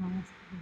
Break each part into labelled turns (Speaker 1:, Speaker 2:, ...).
Speaker 1: Oh, that's cool.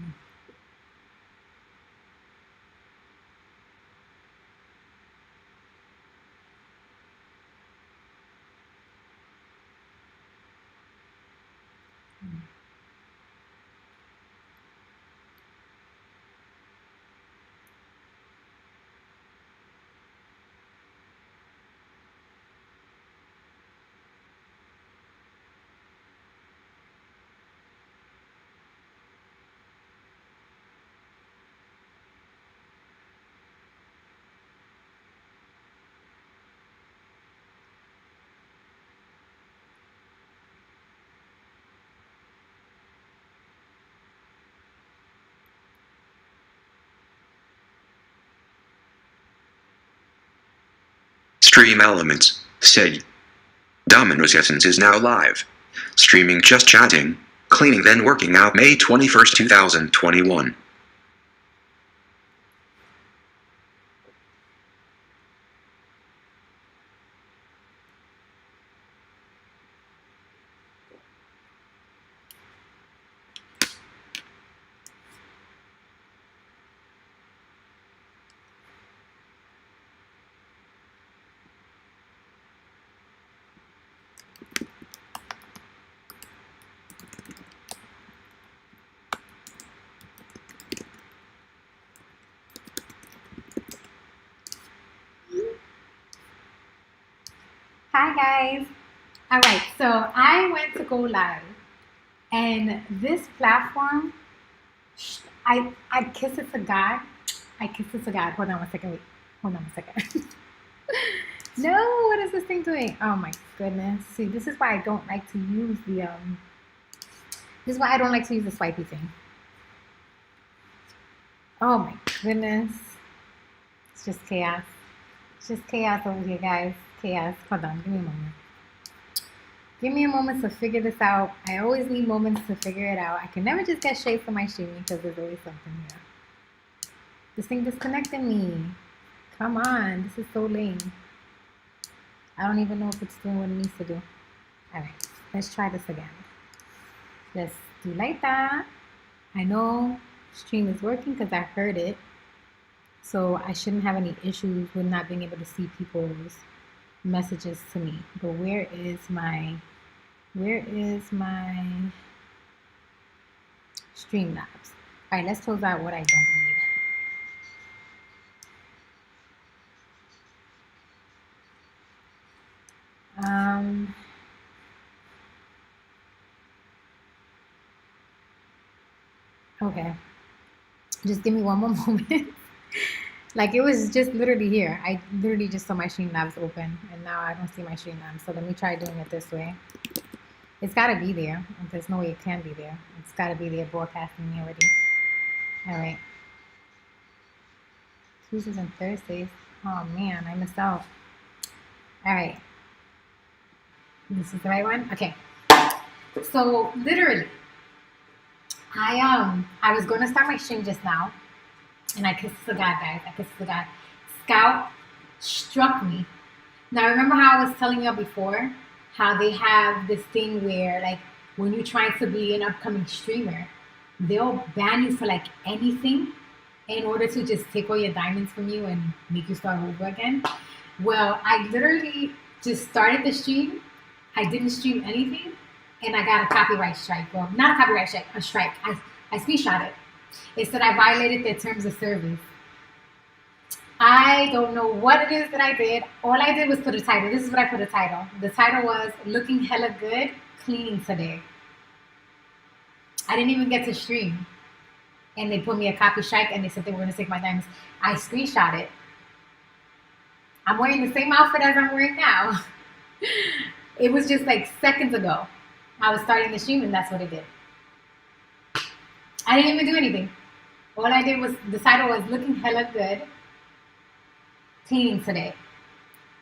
Speaker 2: Stream Elements said Domino's Essence is now live. Streaming just chatting, cleaning then working out May 21st, 2021.
Speaker 1: Hi guys. All right, so I went to go live, and this platform, I kiss it to God. I kiss it to God. Hold on one second. Wait. Hold on a second. No, what is this thing doing? Oh my goodness. See, this is why I don't like to use the. This is why I don't like to use the swipey thing. Oh my goodness. It's just chaos. It's just chaos over here, guys. Chaos. Hold on. Give me a moment. Give me a moment to figure this out. I always need moments to figure it out. I can never just get straight from my streaming because there's always something here. This thing disconnected me. Come on. This is so lame. I don't even know if it's doing what it needs to do. Alright. Let's try this again. Let's do like that. I know stream is working because I heard it. So I shouldn't have any issues with not being able to see people's messages to me. But where is my Streamlabs? All right, let's close out what I don't need. Okay, just give me one more moment. Like it was just literally here. I literally just saw my Streamlabs open, and now I don't see my Streamlabs. So let me try doing it this way. It's got to be there. There's no way it can be there. It's got to be there broadcasting me already. All right. Tuesdays and Thursdays. Oh man, I missed out. All right. This is the right one? Okay. So literally, I was going to start my stream just now, and I kissed the God, guys. I kissed the God. Scout struck me. Now remember how I was telling you before how they have this thing where like when you're trying to be an upcoming streamer, they'll ban you for like anything in order to just take all your diamonds from you and make you start over again. Well, I literally just started the stream. I didn't stream anything, and I got a copyright strike. Well, not a copyright strike, a strike. I screenshot it. It said I violated their terms of service. I don't know what it is that I did. All I did was put a title. This is what I put a title. The title was "Looking Hella Good, Cleaning Today." I didn't even get to stream. And they put me a copy strike and they said they were going to take my diamonds. I screenshot it. I'm wearing the same outfit as I'm wearing now. It was just like seconds ago. I was starting the stream and that's what it did. I didn't even do anything. All I did was, the title was "Looking Hella Good, Cleaning Today,"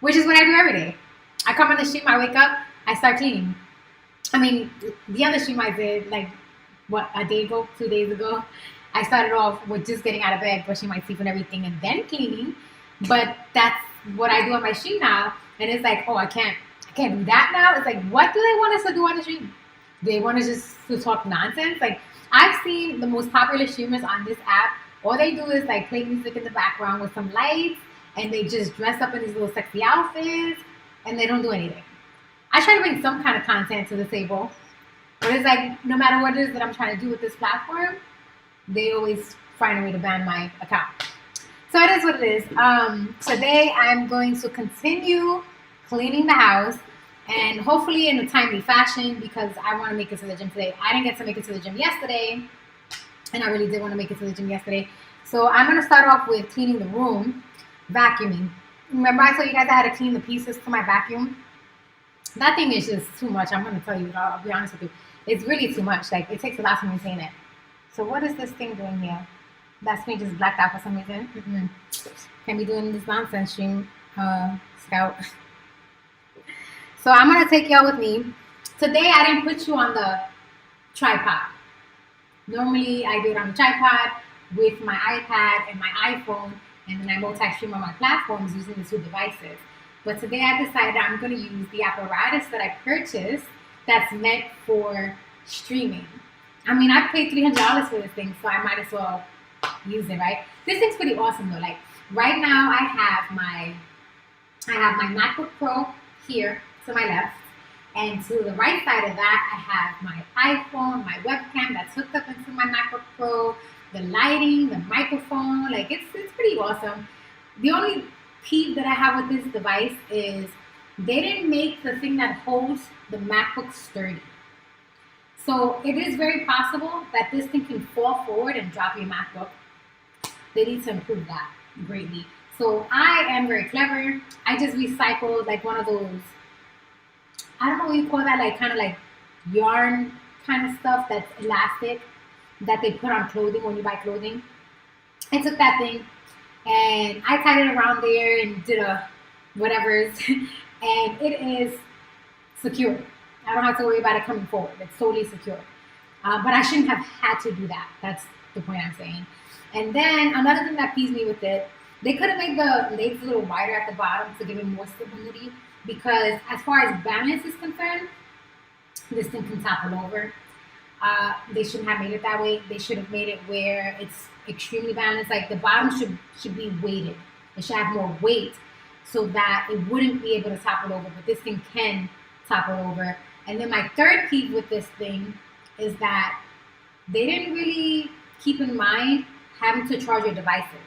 Speaker 1: which is what I do every day. I come on the stream, I wake up, I start cleaning. I mean, the other stream I did, like, what, a day ago, 2 days ago, I started off with just getting out of bed, brushing my teeth and everything, and then cleaning. But that's what I do on my stream now. And it's like, oh, I can't do that now. It's like, what do they want us to do on the stream? They want us just to talk nonsense? Like, I've seen the most popular streamers on this app. All they do is like play music in the background with some lights, and they just dress up in these little sexy outfits, and they don't do anything. I try to bring some kind of content to the table, but it's like no matter what it is that I'm trying to do with this platform, they always find a way to ban my account. So it is what it is. Today I'm going to continue cleaning the house, and hopefully in a timely fashion because I want to make it to the gym today. I didn't get to make it to the gym yesterday, and I really did want to make it to the gym yesterday. So I'm going to start off with cleaning the room, vacuuming. Remember I told you guys I had to clean the pieces to my vacuum? That thing is just too much. I'm going to tell you, I'll be honest with you. It's really too much. Like, it takes a lot to maintain it. So what is this thing doing here? That screen just blacked out for some reason. Can't be doing this nonsense stream, Scout. So I'm going to take y'all with me. Today I didn't put you on the tripod. Normally I do it on the tripod with my iPad and my iPhone, and then I multi-stream on my platforms using the two devices. But today I decided I'm going to use the apparatus that I purchased that's meant for streaming. I mean, I paid $300 for this thing, so I might as well use it, right? This thing's pretty awesome though. Like right now I have my MacBook Pro here to my left, and to the right side of that I have my iPhone, my webcam that's hooked up into my MacBook Pro, the lighting, the microphone. Like it's pretty awesome. The only peeve that I have with this device is they didn't make the thing that holds the MacBook sturdy. So it is very possible that this thing can fall forward and drop your MacBook. They need to improve that greatly. So I am very clever. I just recycled like one of those, I don't know what you call that, like kind of like yarn kind of stuff that's elastic that they put on clothing when you buy clothing. I took that thing and I tied it around there and did a whatever's, and it is secure. I don't have to worry about it coming forward. It's totally secure. But I shouldn't have had to do that. That's the point I'm saying. And then another thing that peeves me with it, they could have made the legs a little wider at the bottom to give it more stability, because as far as balance is concerned, this thing can topple over. They shouldn't have made it that way. They should have made it where it's extremely balanced. Like the bottom should be weighted. It should have more weight so that it wouldn't be able to topple over, but this thing can topple over. And then my third peeve with this thing is that they didn't really keep in mind having to charge your devices.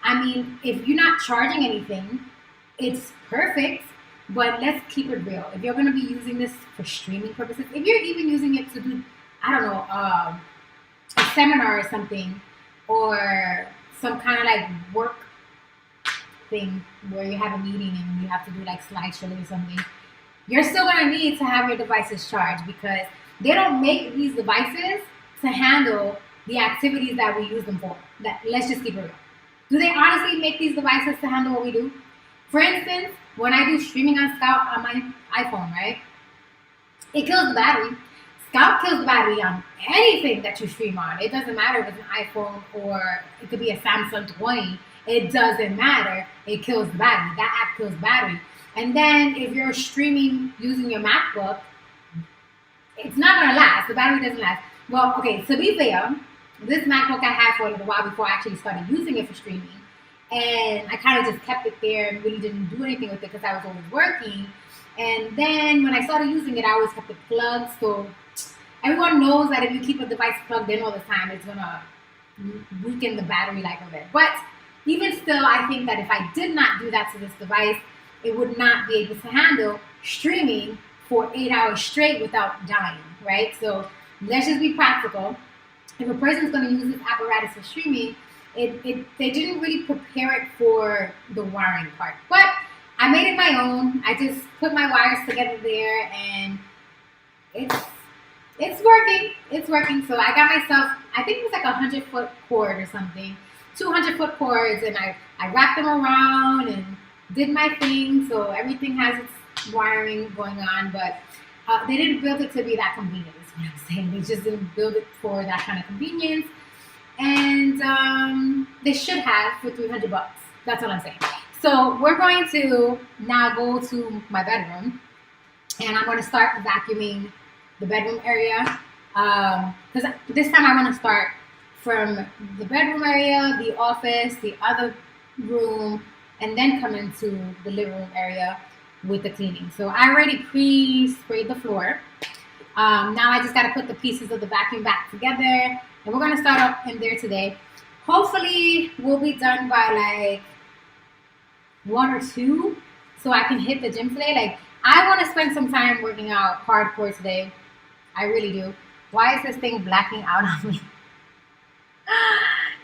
Speaker 1: I mean, if you're not charging anything, it's perfect, but let's keep it real. If you're going to be using this for streaming purposes, if you're even using it to do, I don't know, a seminar or something, or some kind of like work thing where you have a meeting and you have to do like slideshows or something, you're still going to need to have your devices charged, because they don't make these devices to handle the activities that we use them for. Let's just keep it real. Do they honestly make these devices to handle what we do? For instance, when I do streaming on Scout on my iPhone, right? It kills the battery. Scout kills the battery on anything that you stream on. It doesn't matter if it's an iPhone or it could be a Samsung 20. It doesn't matter. It kills the battery. That app kills the battery. And then if you're streaming using your MacBook, it's not going to last. The battery doesn't last. Well, okay, to be fair, this MacBook I had for a little while before I actually started using it for streaming. And I kind of just kept it there and really didn't do anything with it because I was always working. And then when I started using it, I always kept it plugged. So everyone knows that if you keep a device plugged in all the time, it's going to weaken the battery life of it. But even still, I think that if I did not do that to this device, it would not be able to handle streaming for 8 hours straight without dying, right? So let's just be practical. If a person's going to use this apparatus for streaming, they didn't really prepare it for the wiring part. But I made it my own. I just put my wires together there, and it's working. It's working. So I got myself, I think it was like 100-foot cord or something, 200-foot cords, and I wrapped them around and did my thing. So everything has its wiring going on, but they didn't build it to be that convenient. What I'm saying. They just didn't build it for that kind of convenience, and they should have for $300. That's what I'm saying. So we're going to now go to my bedroom, and I'm going to start vacuuming the bedroom area. Because this time I want to start from the bedroom area, the office, the other room, and then come into the living room area with the cleaning. So I already pre-sprayed the floor. Now I just got to put the pieces of the vacuum back together, and we're going to start up in there today. Hopefully we'll be done by like 1 or 2, so I can hit the gym today. Like, I want to spend some time working out hardcore today. I really do. Why is this thing blacking out on me?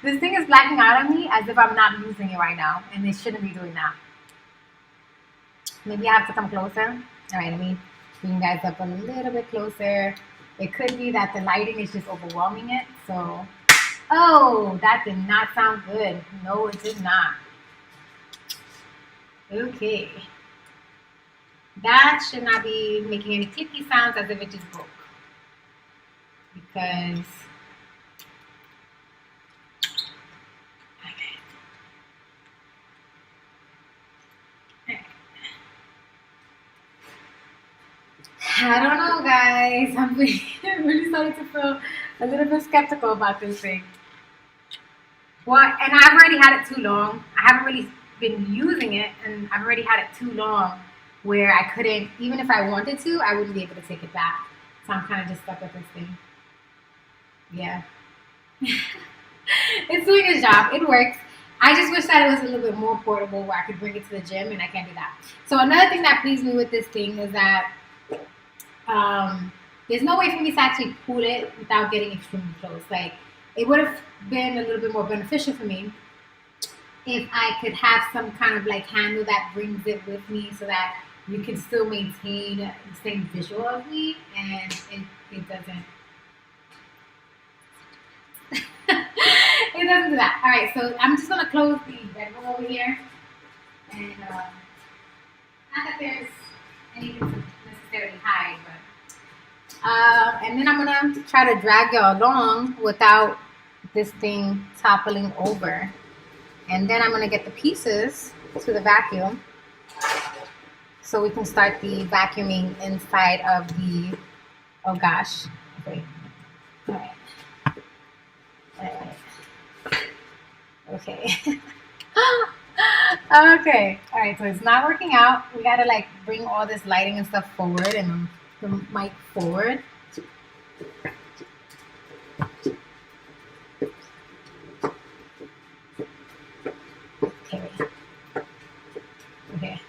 Speaker 1: This thing is blacking out on me as if I'm not using it right now, and it shouldn't be doing that. Maybe I have to come closer. All right, let me bring you guys up a little bit closer. It could be that the lighting is just overwhelming it. So, oh, that did not sound good. No, it did not. Okay. That should not be making any clicky sounds as if it just broke. Because I don't know, guys. I'm really starting to feel a little bit skeptical about this thing. Well, and I've already had it too long. I haven't really been using it, and I've already had it too long where I couldn't, even if I wanted to, I wouldn't be able to take it back. So I'm kind of just stuck with this thing. Yeah. It's doing its job. It works. I just wish that it was a little bit more portable where I could bring it to the gym, and I can't do that. So another thing that pleased me with this thing is that there's no way for me to actually pull it without getting extremely close. Like, it would have been a little bit more beneficial for me if I could have some kind of like handle that brings it with me so that you can still maintain the same visual of me, and it doesn't. It doesn't do that. All right, so I'm just gonna close the bedroom over here, and not that there's anything to necessarily hide, but and then I'm gonna try to drag y'all along without this thing toppling over, and then I'm gonna get the pieces to the vacuum so we can start the vacuuming inside of the. Oh gosh, wait. All right. Okay. Okay. All right. So it's not working out. We gotta like bring all this lighting and stuff forward, and the mic forward. Okay. Okay.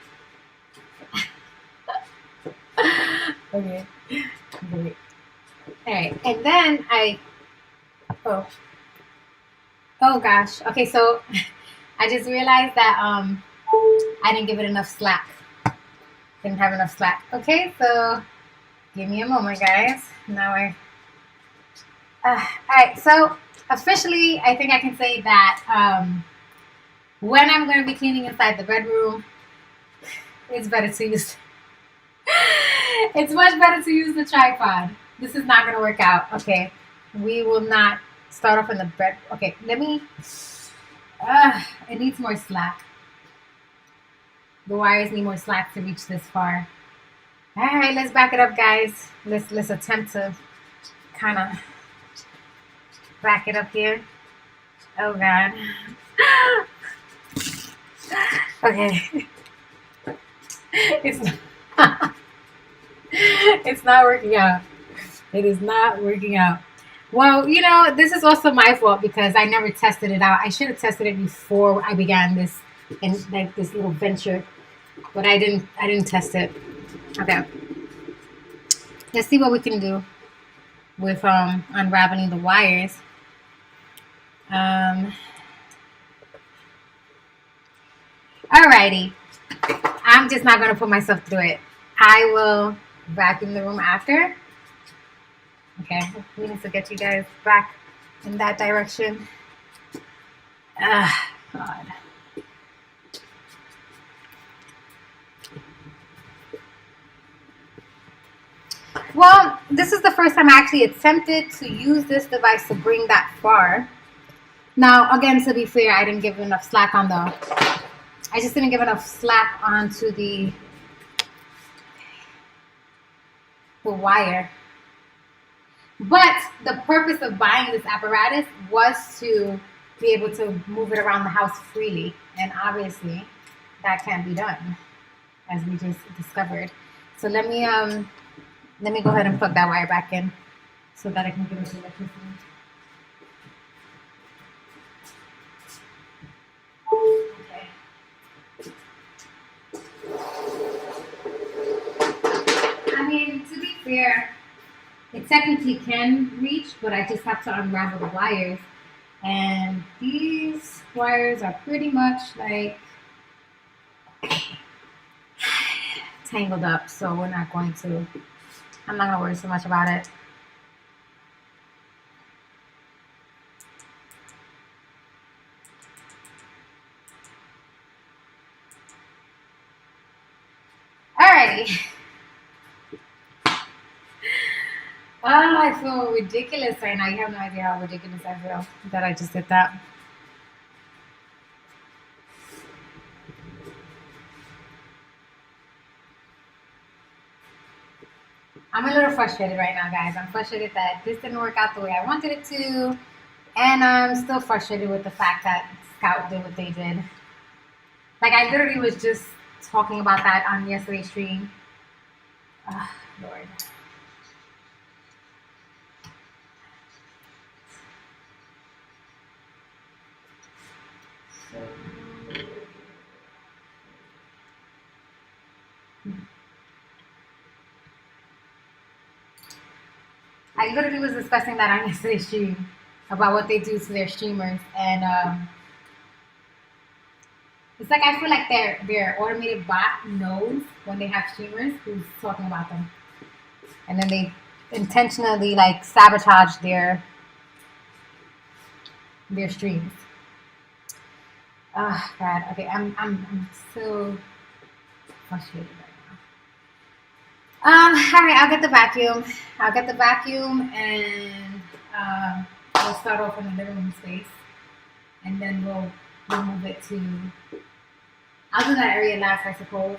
Speaker 1: Okay. Great. All right. And then oh gosh. Okay, so I just realized that I didn't give it enough slack. Didn't have enough slack. Okay, so give me a moment, guys. Now all right, so officially, I think I can say that when I'm going to be cleaning inside the bedroom, it's better to use. It's much better to use the tripod. This is not going to work out. Okay, we will not start off in the bed. Okay, let me. It needs more slack. The wires need more slack to reach this far. All right, let's back it up, guys. Let's attempt to kind of back it up here. Oh God. Okay. It's not working out. It is not working out. Well, you know, this is also my fault because I never tested it out. I should have tested it before I began this and like this little venture, but I didn't test it. Okay. Let's see what we can do with unraveling the wires. Alrighty. I'm just not gonna put myself through it. I will vacuum the room after. Okay, we need to get you guys back in that direction. God. Well, this is the first time I actually attempted to use this device to bring that far. Now, again, to be fair, I didn't give enough slack on I just didn't give enough slack onto the wire. But the purpose of buying this apparatus was to be able to move it around the house freely. And obviously, that can't be done, as we just discovered. So let me go ahead and plug that wire back in so that I can give us electricity. Okay. I mean, to be fair, it technically can reach, but I just have to unravel the wires. And these wires are pretty much like tangled up, so I'm not going to worry so much about it. Alrighty. Oh, I feel ridiculous right now. You have no idea how ridiculous I feel that I just did that. I'm a little frustrated right now, guys. I'm frustrated that this didn't work out the way I wanted it to. And I'm still frustrated with the fact that Scout did what they did. Like, I literally was just talking about that on yesterday's stream. Lord. I literally was discussing that on yesterday's stream about what they do to their streamers, and it's like I feel like their automated bot knows when they have streamers who's talking about them, and then they intentionally like sabotage their streams. Oh God. Okay, I'm so frustrated right now. All right, I'll get the vacuum. And we'll start off in the living room space, and then we'll move it to. I'll do that area last, I suppose.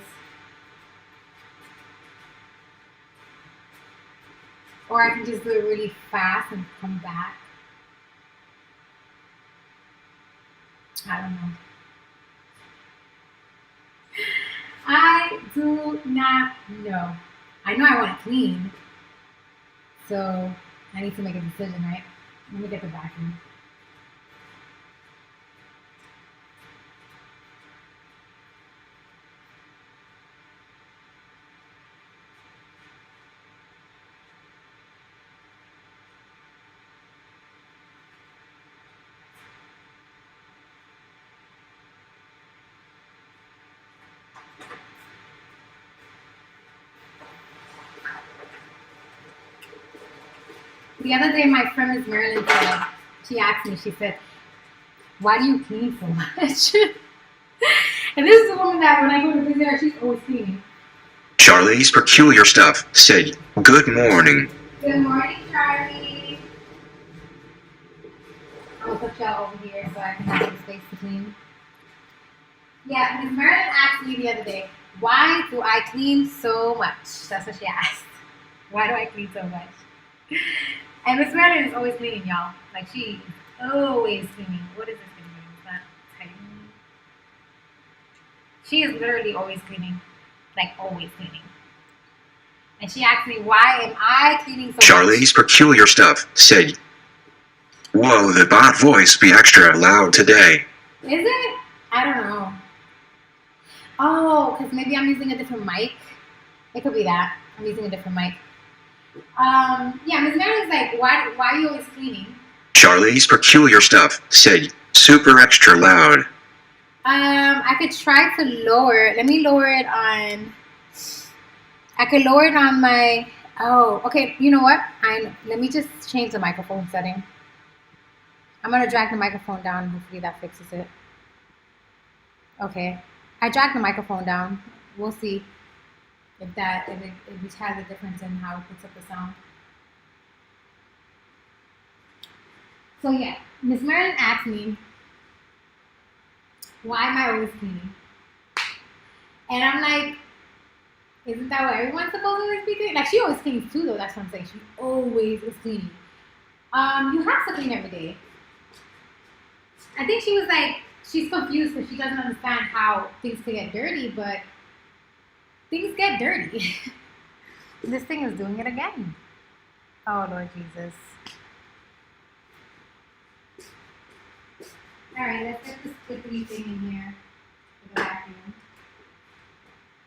Speaker 1: Or I can just do it really fast and come back. I don't know. I do not know. I know I want it clean. So I need to make a decision, right? Let me get the vacuum. The other day, my friend Miss Marilyn said, she asked me, she said, why do you clean so much? And this is a woman that when I go to visit her, she's always cleaning.
Speaker 2: Charlie's Peculiar Stuff said, "Good morning."
Speaker 1: Good morning, Charlie. I'm going to put y'all over here so I can have some space to clean. Yeah, Miss Marilyn asked me the other day, why do I clean so much? That's what she asked. Why do I clean so much? And Miss Marilyn is always cleaning, y'all. Like, she is always cleaning. What is this thing doing? It's not tighten. She is literally always cleaning. Like, always cleaning. And she asked me, why am I cleaning so
Speaker 2: Charlie's
Speaker 1: much?
Speaker 2: Peculiar Stuff said, "Whoa, the bot voice be extra loud today."
Speaker 1: Is it? I don't know. Oh, because maybe I'm using a different mic. It could be that. I'm using a different mic. Yeah, Miss Marilyn's like, why are you always cleaning?
Speaker 2: Charlie's Peculiar Stuff said, "Super extra loud."
Speaker 1: I could try to lower. Let me lower it on. I could lower it on my. Oh, okay. You know what? Let me just change the microphone setting. I'm gonna drag the microphone down. Hopefully that fixes it. Okay, I dragged the microphone down. We'll see if it has a difference in how it puts up the sound. So yeah, Miss Marilyn asked me, why am I always cleaning? And I'm like, Isn't that what everyone's supposed to always be doing? Like, she always cleans too, though. That's what I'm saying. She always is cleaning. You have to clean every day. I think she was like, she's confused because she doesn't understand how things could get dirty, but things get dirty. This thing is doing it again. Oh, Lord Jesus. All right, let's get this squiggly thing in here for the vacuum.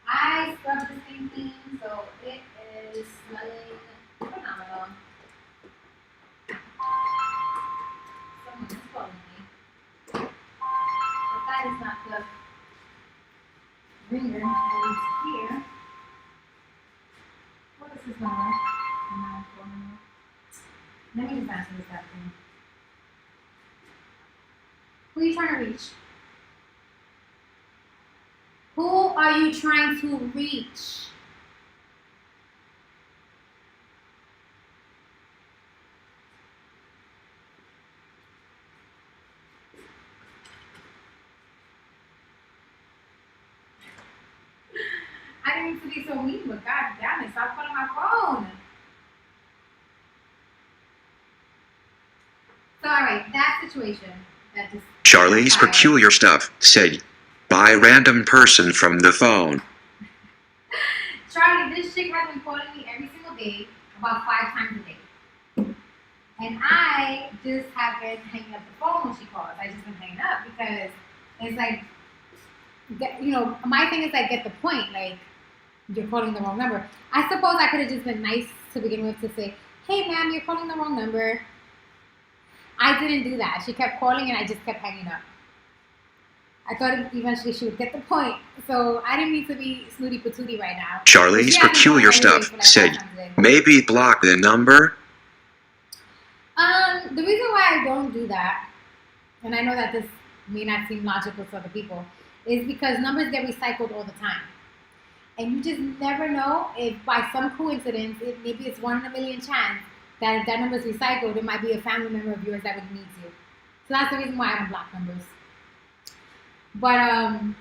Speaker 1: I scrubbed this thing clean, so it is smelling phenomenal. Someone is calling me. But that is not the ringer that is here. What is this number? Let me just answer this after. Who are you trying to reach? Who are you trying to reach? I didn't mean to be so mean, but god damn it, stop calling my phone. So alright, that situation that just
Speaker 2: Charlie's peculiar stuff said by random person from the phone.
Speaker 1: Charlie, this chick has been calling me every single day, about 5 times a day. And I just have been hanging up the phone when she calls. I just been hanging up because it's like, you know, my thing is like, get the point. Like, you're calling the wrong number. I suppose I could have just been nice to begin with to say, hey, ma'am, you're calling the wrong number. I didn't do that. She kept calling and I just kept hanging up. I thought eventually she would get the point. So I didn't mean to be snooty patootie right now.
Speaker 2: Charlie's peculiar stuff said maybe block the number.
Speaker 1: The reason why I don't do that, and I know that this may not seem logical to other people, is because numbers get recycled all the time. And you just never know if by some coincidence, maybe it's 1 in a million chance that if that number is recycled, it might be a family member of yours that would need you. So that's the reason why I don't block numbers. But I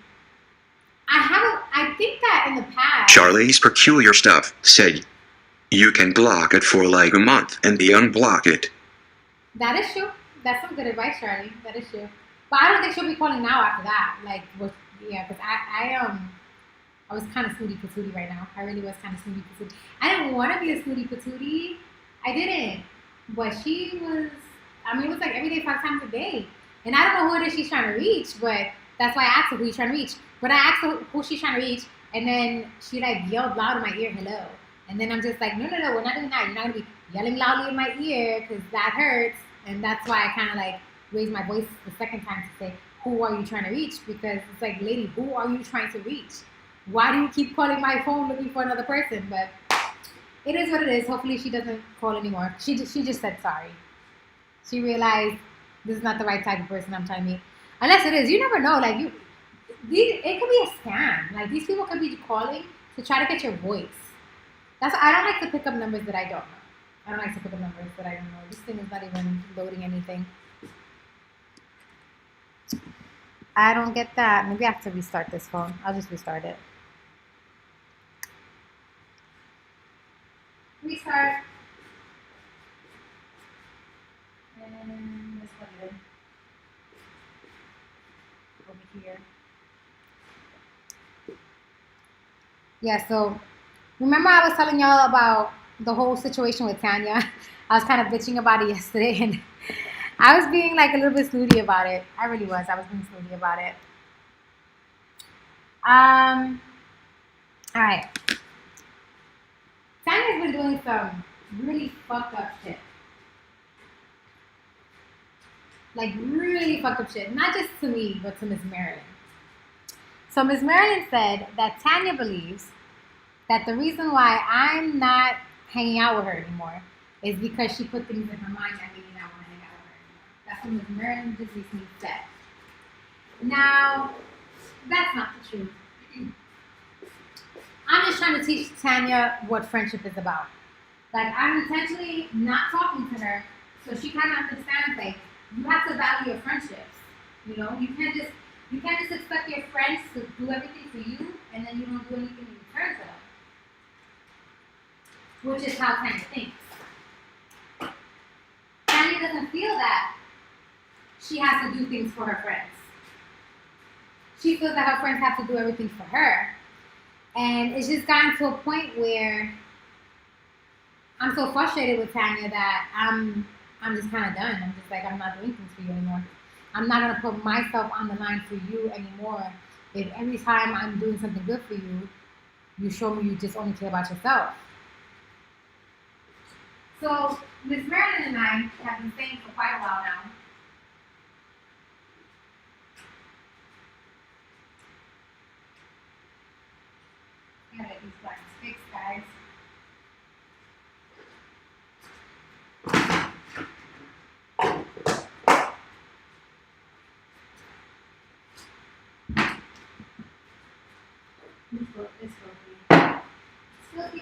Speaker 1: think that in the past,
Speaker 2: Charlie's peculiar stuff said you can block it for like a month and then unblock it.
Speaker 1: that is true. That's some good advice, Charlie. That is true. But I don't think she'll be calling now after that. Like, because I was kind of snooty patootie right now. I really was kind of snooty patootie. I didn't want to be a snooty patootie. I didn't. But she was, I mean, it was like every day, 5 times a day. And I don't know who it is she's trying to reach, but that's why I asked her who you're trying to reach. But I asked her who she's trying to reach, and then she like yelled loud in my ear, hello. And then I'm just like, no, we're not doing that. You're not going to be yelling loudly in my ear because that hurts. And that's why I kind of like raised my voice the second time to say, who are you trying to reach? Because it's like, lady, who are you trying to reach? Why do you keep calling my phone looking for another person? But it is what it is. Hopefully she doesn't call anymore. She just said sorry. She realized this is not the right type of person I'm trying to meet. Unless it is. You never know. Like, it could be a scam. Like, these people could be calling to try to get your voice. That's why I don't like to pick up numbers that I don't know. I don't like to pick up numbers that I don't know. This thing is not even loading anything. I don't get that. Maybe I have to restart this phone. I'll just restart it. Restart. And let's put it in. Over here. Yeah, so remember I was telling y'all about the whole situation with Tanya? I was kind of bitching about it yesterday, and I was being like a little bit snooty about it. I really was. I was being snooty about it. All right. Tanya's been doing some really fucked up shit. Like, really fucked up shit. Not just to me, but to Miss Marilyn. So Miss Marilyn said that Tanya believes that the reason why I'm not hanging out with her anymore is because she put things in her mind that made me not want to hang out with her anymore. That's what Miss Marilyn just recently said. Now, that's not the truth. I'm just trying to teach Tanya what friendship is about. Like, I'm intentionally not talking to her so she kind of understands, like, you have to value your friendships. You know, you can't just expect your friends to do everything for you and then you don't do anything in return for them. which is how Tanya thinks. Tanya doesn't feel that she has to do things for her friends. She feels that her friends have to do everything for her. And it's just gotten to a point where I'm so frustrated with Tanya that I'm just kind of done. I'm just like, I'm not doing things for you anymore. I'm not gonna put myself on the line for you anymore. If every time I'm doing something good for you, you show me you just only care about yourself. So Miss Marilyn and I have been saying for quite a while now. I gotta get these blinds fixed, guys. It's filthy. Filthy.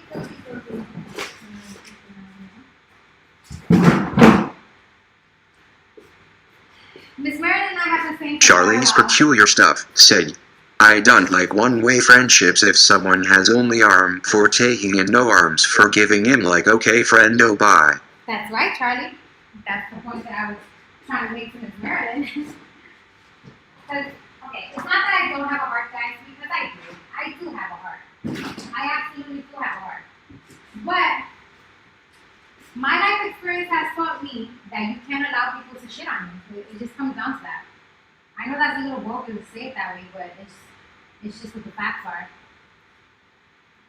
Speaker 1: Miss Marilyn and I have been saying for
Speaker 2: Charlie's
Speaker 1: quite a while.
Speaker 2: peculiar stuff said, I don't like one-way friendships if someone has only arm for taking and no arms for giving him like okay friend oh bye.
Speaker 1: That's right, Charlie. That's the point that I was trying to make to Miss Marilyn. Because, okay, it's not that I don't have a heart, guys, because I do. I do have a heart. I absolutely do have a heart. But my life experience has taught me that you can't allow people to shit on you. It just comes down to that. I know that's a little broken to say it that way, but it's just what the facts are.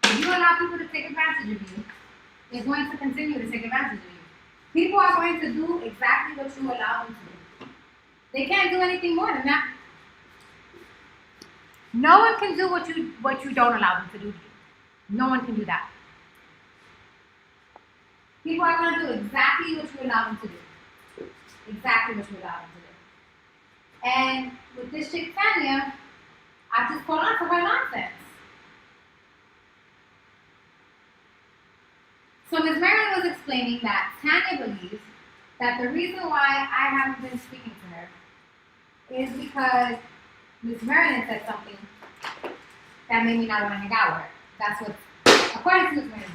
Speaker 1: If you allow people to take advantage of you, they're going to continue to take advantage of you. People are going to do exactly what you allow them to do. They can't do anything more than that. No one can do what you don't allow them to do to you. No one can do that. People are going to do exactly what you allow them to do. Exactly what you allow them to do. And with this chick Tanya, I just caught on to her nonsense. So Ms. Marilyn was explaining that Tanya believes that the reason why I haven't been speaking to her is because Ms. Marilyn said something that made me not want to hang out with her. That's what, according to Ms. Marilyn,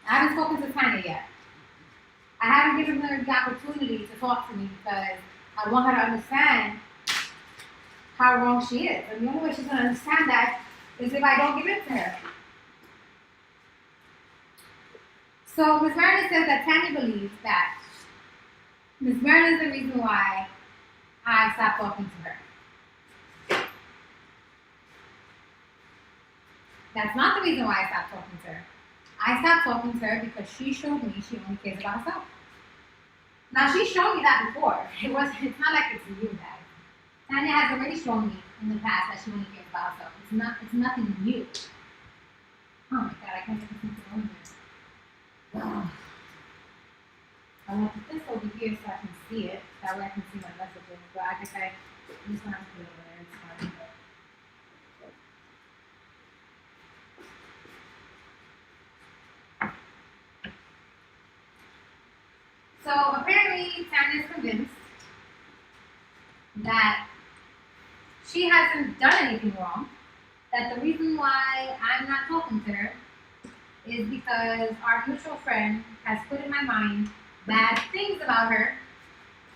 Speaker 1: I haven't spoken to Tanya yet. I haven't given her the opportunity to talk to me because I want her to understand how wrong she is. And the only way she's going to understand that is if I don't give it to her. So Ms. Marilyn says that Tanya believes that Ms. Marilyn is the reason why I stopped talking to her. That's not the reason why I stopped talking to her. I stopped talking to her because she showed me she only cares about herself. Now she showed me that before. It's not like it's new, guys. Tanya has already shown me in the past that she only cares about herself. It's nothing new. Oh my god, I can't get this into on here. Ugh. I want to put this over here so I can see it. That way I can see my messages. But I guess I'm just gonna have to put it over there. It's fine. So apparently Tanya's convinced that she hasn't done anything wrong. That the reason why I'm not talking to her is because our mutual friend has put in my mind bad things about her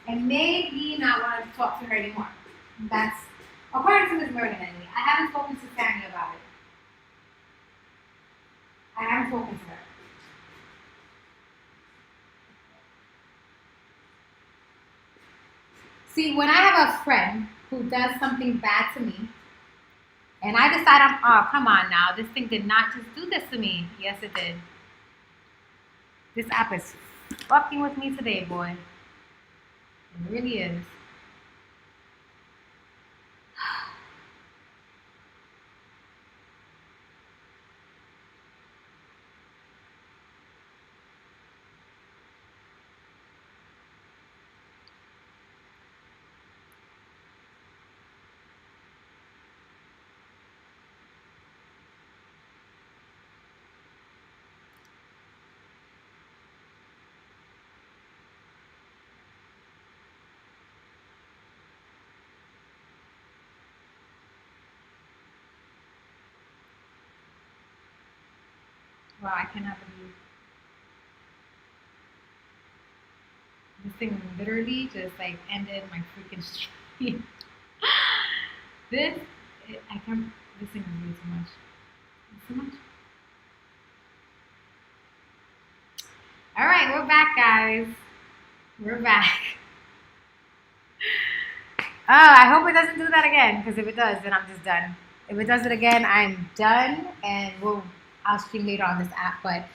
Speaker 1: and made me not want to talk to her anymore. That's according to Ms. Morgan anyway. I haven't spoken to Tanya about it. I haven't spoken to her. See, when I have a friend who does something bad to me, and I decide oh, come on now, this thing did not just do this to me. Yes, it did. This app is fucking with me today, boy. It really is. Wow, I cannot believe This thing literally just like ended my freaking stream. This, I can't, this thing is way too much. It's too much. All right, we're back, guys. We're back. Oh, I hope it doesn't do that again, because if it does, then I'm just done. If it does it again, I'm done, and I'll stream later on this app, but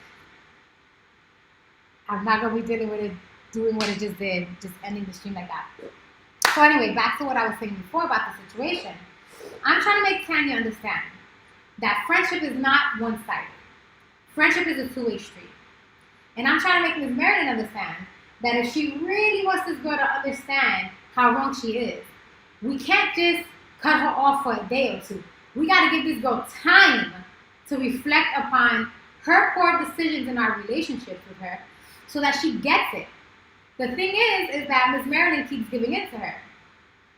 Speaker 1: I'm not going to be dealing with it, doing what it just did, just ending the stream like that. So anyway, back to what I was saying before about the situation. I'm trying to make Tanya understand that friendship is not one-sided. Friendship is a two-way street. And I'm trying to make Ms. Marilyn understand that if she really wants this girl to understand how wrong she is, we can't just cut her off for a day or two. We got to give this girl time to reflect upon her poor decisions in our relationships with her so that she gets it. The thing is that Ms. Marilyn keeps giving in to her.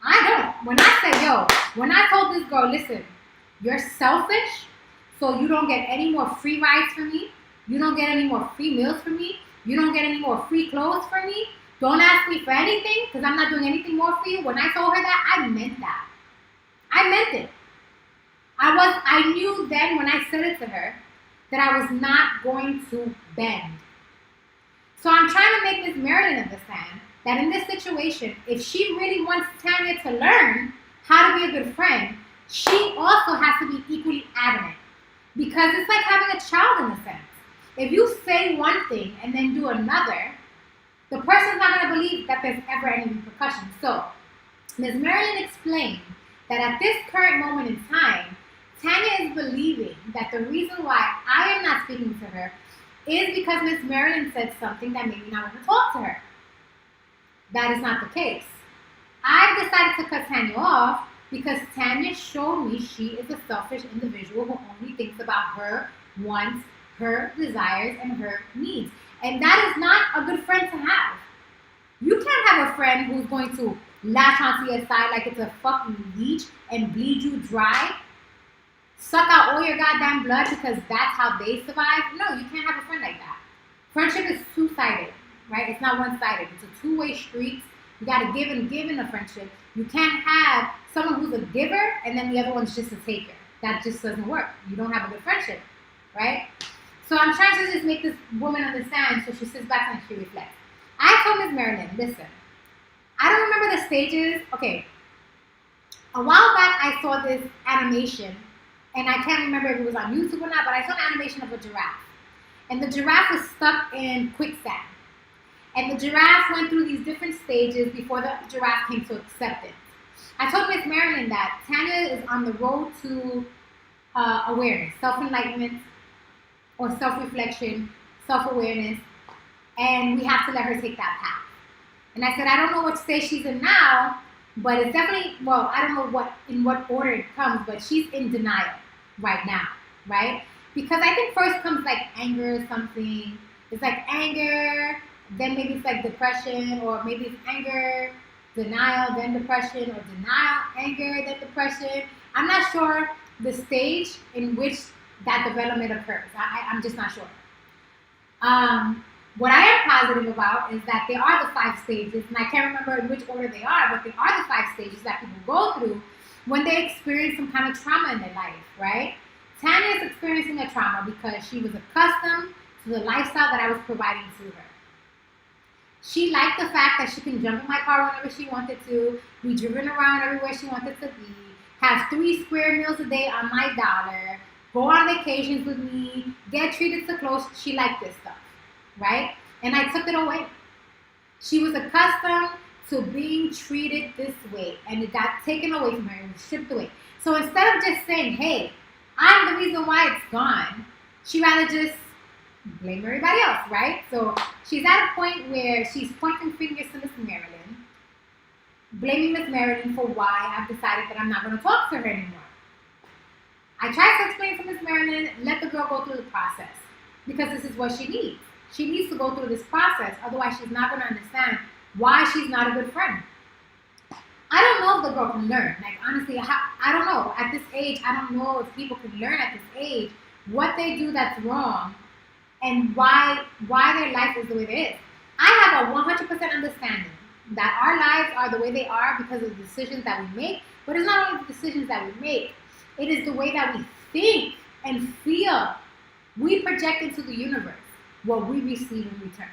Speaker 1: I don't. When I told this girl, listen, you're selfish, so you don't get any more free rides from me. You don't get any more free meals from me. You don't get any more free clothes from me. Don't ask me for anything because I'm not doing anything more for you. When I told her that, I meant that. I meant it. I knew then when I said it to her that I was not going to bend. So I'm trying to make Ms. Marilyn understand that in this situation, if she really wants Tanya to learn how to be a good friend, she also has to be equally adamant. Because it's like having a child in a sense. If you say one thing and then do another, the person's not going to believe that there's ever any repercussions. So, Ms. Marilyn explained that at this current moment in time, Tanya is believing that the reason why I am not speaking to her is because Ms. Marilyn said something that made me not want to talk to her. That is not the case. I've decided to cut Tanya off because Tanya showed me she is a selfish individual who only thinks about her wants, her desires, and her needs. And that is not a good friend to have. You can't have a friend who's going to latch onto your side like it's a fucking leech and bleed you dry. Suck out all your goddamn blood because that's how they survive. No, you can't have a friend like that. Friendship is two-sided, right? It's not one-sided. It's a two-way street. You got to give and give in a friendship. You can't have someone who's a giver and then the other one's just a taker. That just doesn't work. You don't have a good friendship, right? So I'm trying to just make this woman understand so she sits back and she reflects. I told Ms. Marilyn, listen, I don't remember the stages. Okay, a while back I saw this animation, and I can't remember if it was on YouTube or not, but I saw an animation of a giraffe. And the giraffe was stuck in quicksand. And the giraffe went through these different stages before the giraffe came to acceptance. I told Ms. Marilyn that Tanya is on the road to awareness, self-enlightenment, or self-reflection, self-awareness, and we have to let her take that path. And I said, I don't know what stage she's in now, but it's definitely, well, I don't know in what order it comes, but she's in denial right now, right? Because I think first comes like anger or something. It's like anger, then maybe it's like depression, or maybe it's anger, denial, then depression, or denial, anger, then depression. I'm not sure the stage in which that development occurs. I'm just not sure. What I am positive about is that there are the 5 stages, and I can't remember in which order they are, but there are the 5 stages that people go through when they experience some kind of trauma in their life, right? Tanya is experiencing a trauma because she was accustomed to the lifestyle that I was providing to her. She liked the fact that she can jump in my car whenever she wanted to, be driven around everywhere she wanted to be, have 3 square meals a day on my dollar, go on vacations with me, get treated so close. She liked this stuff, right? And I took it away. She was accustomed to being treated this way, and it got taken away from her and stripped away. So instead of just saying, hey, I'm the reason why it's gone, she rather just blame everybody else, right? So she's at a point where she's pointing fingers to Miss Marilyn, blaming Miss Marilyn for why I've decided that I'm not going to talk to her anymore. I tried to explain to Miss Marilyn, let the girl go through the process, because this is what she needs. She needs to go through this process, otherwise she's not going to understand why she's not a good friend. I don't know if the girl can learn. Like, honestly, I don't know. At this age, I don't know if people can learn at this age what they do that's wrong and why their life is the way it is. I have a 100% understanding that our lives are the way they are because of the decisions that we make. But it's not only the decisions that we make, it is the way that we think and feel. We project into the universe what we receive in return.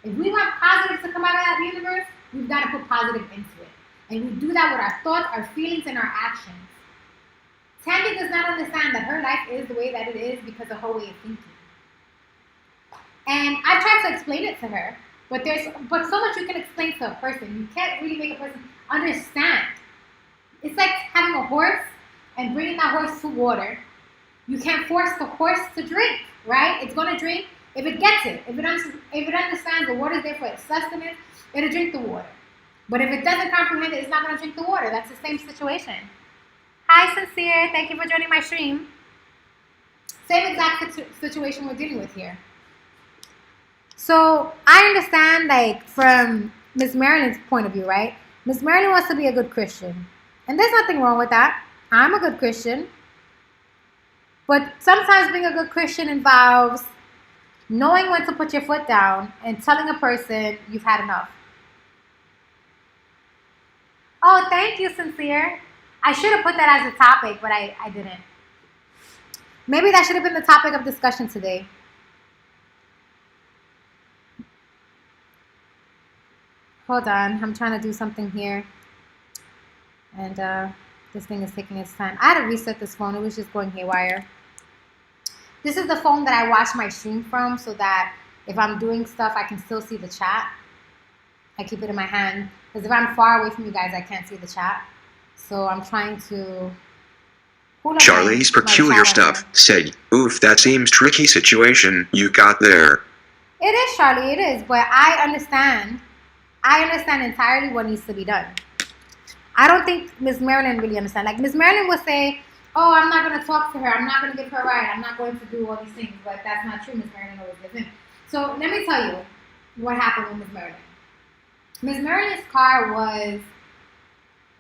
Speaker 1: If we want positive to come out of that universe, we've got to put positive into it. And we do that with our thoughts, our feelings, and our actions. Tanya does not understand that her life is the way that it is because of her way of thinking. And I tried to explain it to her, but so much you can explain to a person. You can't really make a person understand. It's like having a horse and bringing that horse to water. You can't force the horse to drink, right? It's going to drink if it gets it. If it understands the water is there for its sustenance, it'll drink the water. But if it doesn't comprehend it, it's not going to drink the water. That's the same situation. Hi, Sincere. Thank you for joining my stream. Same exact situation we're dealing with here. So I understand, like, from Miss Marilyn's point of view, right? Miss Marilyn wants to be a good Christian. And there's nothing wrong with that. I'm a good Christian. But sometimes being a good Christian involves knowing when to put your foot down and telling a person you've had enough. Oh, thank you, Sincere. I should have put that as a topic, but I didn't. Maybe that should have been the topic of discussion today. Hold on, I'm trying to do something here. And this thing is taking its time. I had to reset this phone. It was just going haywire. This is the phone that I watch my stream from so that if I'm doing stuff, I can still see the chat. I keep it in my hand. Because if I'm far away from you guys, I can't see the chat. So I'm trying to...
Speaker 2: Charlie's peculiar stuff said, oof, that seems tricky situation you got there.
Speaker 1: It is, Charlie, it is. But I understand entirely what needs to be done. I don't think Miss Marilyn really understands. Like, Miss Marilyn will say, oh, I'm not going to talk to her. I'm not going to give her a ride. I'm not going to do all these things. But that's not true. Miss Marilyn always gives in. So let me tell you what happened with Miss Marilyn. Miss Marilyn's car was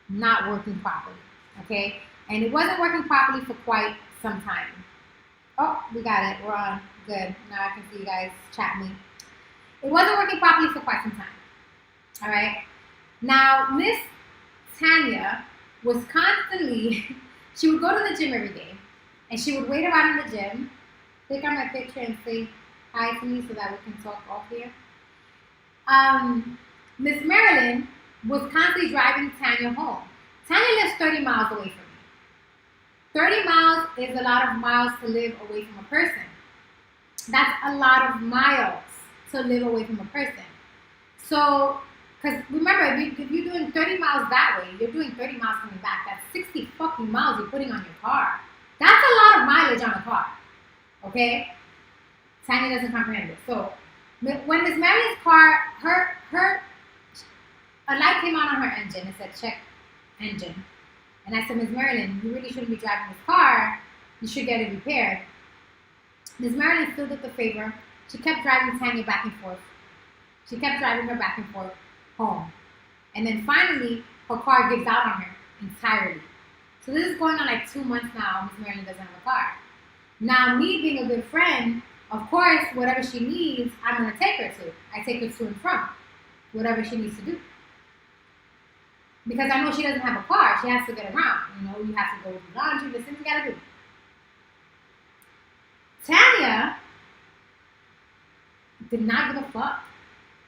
Speaker 1: not working properly, okay? And it wasn't working properly for quite some time. Oh, we got it. We're on. Good. Now I can see you guys chat me. It wasn't working properly for quite some time. All right? Now, Miss Tanya was constantly, she would go to the gym every day, and she would wait around in the gym, click on my picture and say hi to me so that we can talk off here. Miss Marilyn was constantly driving Tanya home. Tanya lives 30 miles away from me. 30 miles is a lot of miles to live away from a person. That's a lot of miles to live away from a person. So, because remember, if you're doing 30 miles that way, you're doing 30 miles coming back. That's 60 fucking miles you're putting on your car. That's a lot of mileage on a car. Okay? Tanya doesn't comprehend it. So, when Miss Marilyn's car, a light came on her engine. It said, check engine. And I said, Miss Marilyn, you really shouldn't be driving this car. You should get it repaired. Miss Marilyn still did the favor. She kept driving Tanya back and forth. She kept driving her back and forth home. And then finally, her car gives out on her entirely. So this is going on like 2 months now. Miss Marilyn doesn't have a car. Now, me being a good friend, of course, whatever she needs, I'm going to take her to. I take her to and from whatever she needs to do. Because I know she doesn't have a car. She has to get around. You know, you have to go do laundry. There's things you got to do. Tanya did not give a fuck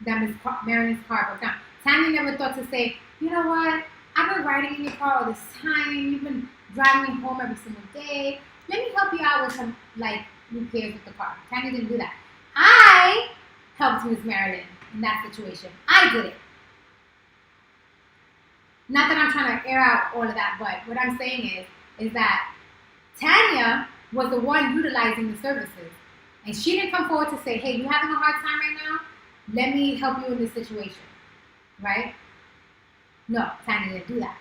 Speaker 1: that Miss Marilyn's car broke down. Tanya never thought to say, you know what? I've been riding in your car all this time. You've been driving me home every single day. Let me help you out with some, like, repairs with the car. Tanya didn't do that. I helped Miss Marilyn in that situation. I did it. Not that I'm trying to air out all of that, but what I'm saying is that Tanya was the one utilizing the services. And she didn't come forward to say, hey, you having a hard time right now? Let me help you in this situation. Right? No, Tanya didn't do that.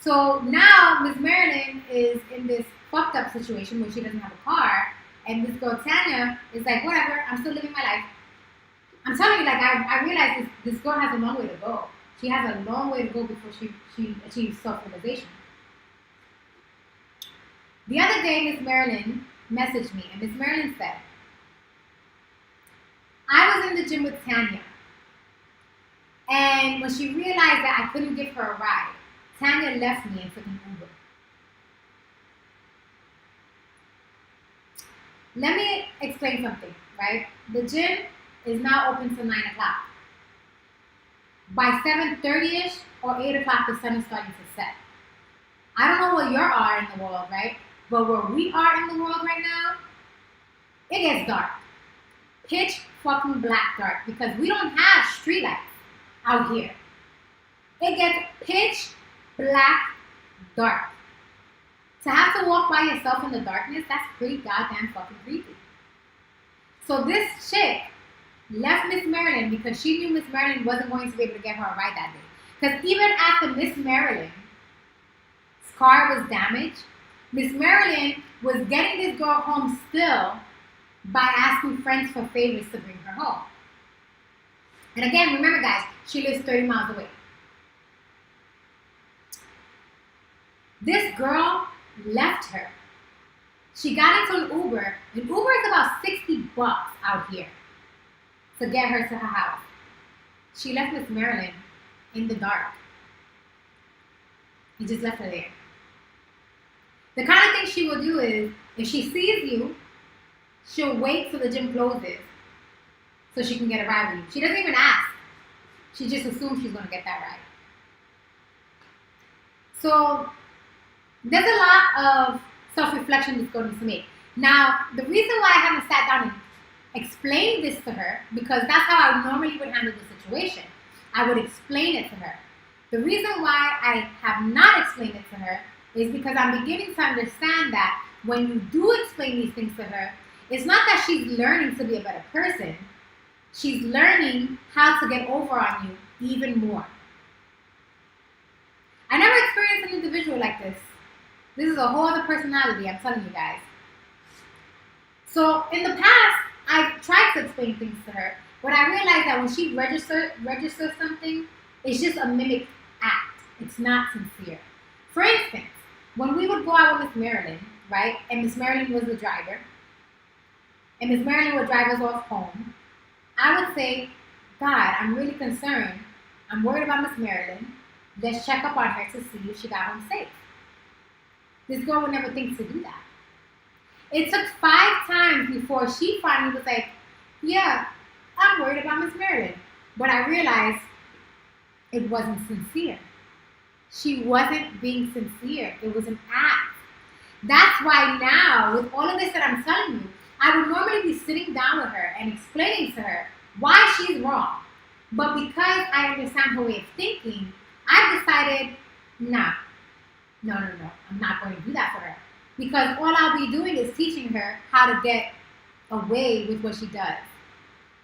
Speaker 1: So now Miss Marilyn is in this fucked up situation where she doesn't have a car. And this girl Tanya is like, whatever, I'm still living my life. I'm telling you, like, I realize this girl has a long way to go. She has a long way to go before she achieves self-realization. The other day, Miss Marilyn messaged me, and Miss Marilyn said, I was in the gym with Tanya, when she realized that I couldn't give her a ride, Tanya left me and took an Uber. Let me explain something, right? The gym is now open till 9 o'clock. By 7:30ish or 8 o'clock, the sun is starting to set. I don't know where you are in the world, right? But where we are in the world right now, it gets dark. Pitch fucking black dark because we don't have street lights out here. It gets pitch black dark. To have to walk by yourself in the darkness, that's pretty goddamn fucking creepy. So this chick left Miss Marilyn because she knew Miss Marilyn wasn't going to be able to get her a ride that day. Because even after Miss Marilyn's car was damaged, Miss Marilyn was getting this girl home still by asking friends for favors to bring her home. And again, remember guys, she lives 30 miles away. This girl left her. She got into an Uber. An Uber is about $60 out here to get her to her house. She left Miss Marilyn in the dark. He just left her there. The kind of thing she will do is, if she sees you, she'll wait till the gym closes so she can get a ride with you. She doesn't even ask. She just assumes she's going to get that ride. So there's a lot of self-reflection this girl needs to make. Now, the reason why I haven't sat down and explained this to her, because that's how I normally would handle the situation. I would explain it to her. The reason why I have not explained it to her is because I'm beginning to understand that when you do explain these things to her, it's not that she's learning to be a better person. She's learning how to get over on you even more. I never experienced an individual like this. This is a whole other personality, I'm telling you guys. So in the past, I've tried to explain things to her, but I realized that when she registers something, it's just a mimic act. It's not sincere. For instance, when we would go out with Miss Marilyn, right, and Miss Marilyn was the driver, and Miss Marilyn would drive us off home, I would say, God, I'm really concerned. I'm worried about Miss Marilyn. Let's check up on her to see if she got home safe. This girl would never think to do that. It took 5 times before she finally was like, yeah, I'm worried about Miss Marilyn. But I realized it wasn't sincere. She wasn't being sincere. It was an act. That's why now, with all of this that I'm telling you, I would normally be sitting down with her and explaining to her why she's wrong. But because I understand her way of thinking, I've decided, no, I'm not going to do that for her. Because all I'll be doing is teaching her how to get away with what she does.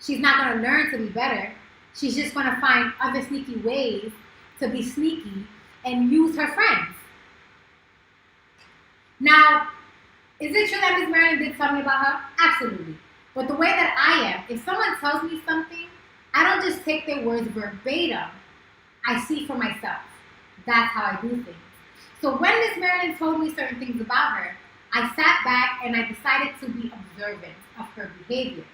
Speaker 1: She's not going to learn to be better. She's just going to find other sneaky ways to be sneaky and use her friends. Now, is it true that Miss Marilyn did tell me about her? Absolutely. But the way that I am, if someone tells me something, I don't just take their words verbatim. I see for myself. That's how I do things. So when Miss Marilyn told me certain things about her, I sat back and I decided to be observant of her behavior.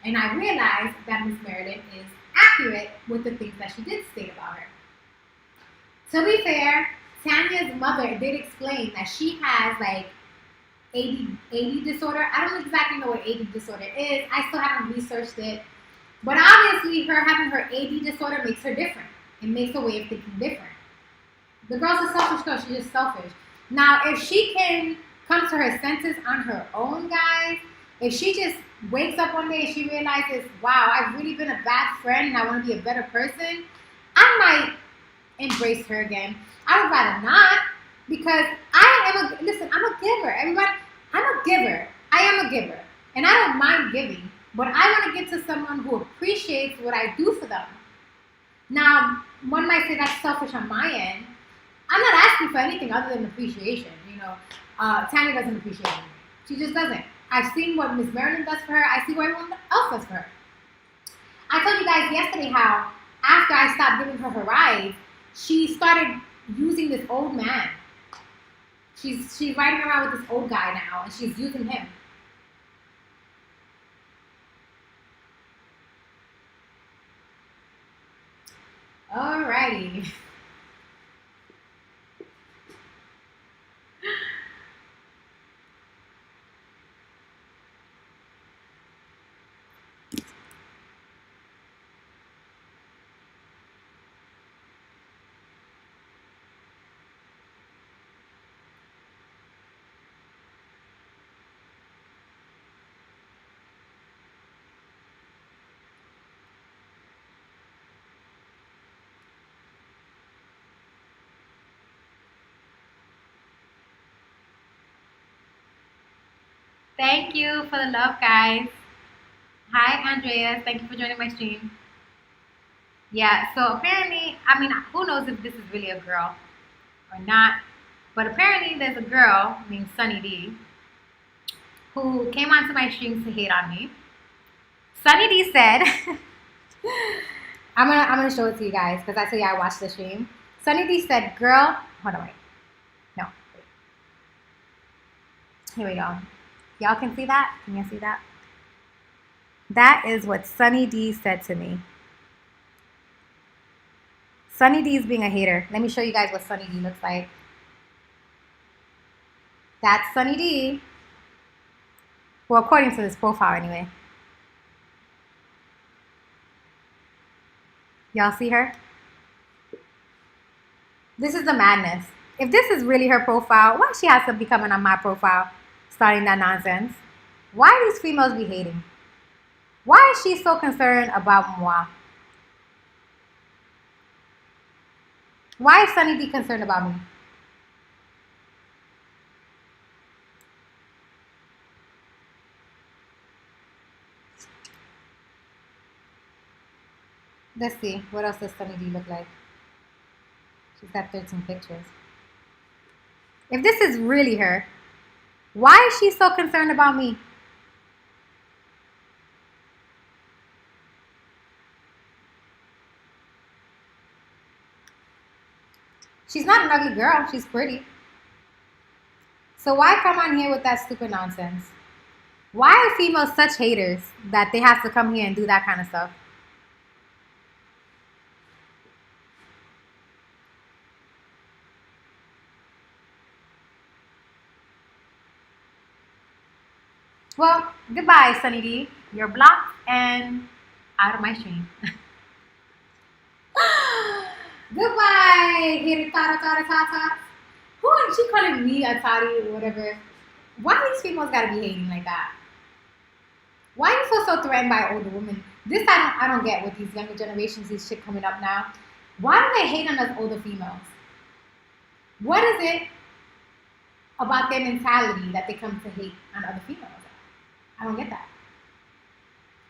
Speaker 1: And I realized that Miss Marilyn is accurate with the things that she did state about her. To be fair, Tanya's mother did explain that she has like AD disorder. I don't exactly know what AD disorder is. I still haven't researched it. But obviously her having her AD disorder makes her different. It makes her way of thinking different. The girl's a selfish girl. She's just selfish. Now, if she can come to her senses on her own, guys, if she just wakes up one day and she realizes, wow, I've really been a bad friend and I want to be a better person, I might embrace her again. I would rather not, because I'm a giver. Everybody, I'm a giver. I am a giver. And I don't mind giving, but I want to give to someone who appreciates what I do for them. Now, one might say that's selfish on my end. I'm not asking for anything other than appreciation. You know, Tanya doesn't appreciate me. She just doesn't. I've seen what Miss Marilyn does for her. I see what everyone else does for her. I told you guys yesterday how after I stopped giving her her rides, she started using this old man. She's riding around with this old guy now, and she's using him. All right. Alrighty. Thank you for the love, guys. Hi, Andreas. Thank you for joining my stream. Yeah, so apparently, I mean, who knows if this is really a girl or not, but apparently there's a girl named Sunny D who came onto my streams to hate on me. Sunny D said, I'm gonna show it to you guys because I tell you I watched the stream. Sunny D said, "Girl, hold on, wait, no, wait. Here we go. Y'all can see that? Can you see that? That is what Sunny D said to me. Sunny D is being a hater. Let me show you guys what Sunny D looks like. That's Sunny D. Well, according to this profile anyway. Y'all see her? This is the madness. If this is really her profile, why she has to be coming on my profile starting that nonsense? Why these females be hating? Why is she so concerned about moi? Why is Sunny D concerned about me? Let's see. What else does Sunny D look like? She's got 13 pictures. If this is really her, why is she so concerned about me? She's not an ugly girl. She's pretty. So why come on here with that stupid nonsense? Why are females such haters that they have to come here and do that kind of stuff? Well, goodbye, Sunny D. You're blocked and out of my stream. Goodbye, Hiritara Tara Tata. Who is she calling me a tari or whatever? Why these females gotta be hating like that? Why are you so threatened by older women? This I don't get with these younger generations, these shit coming up now. Why do they hate on us older females? What is it about their mentality that they come to hate on other females? I don't get that.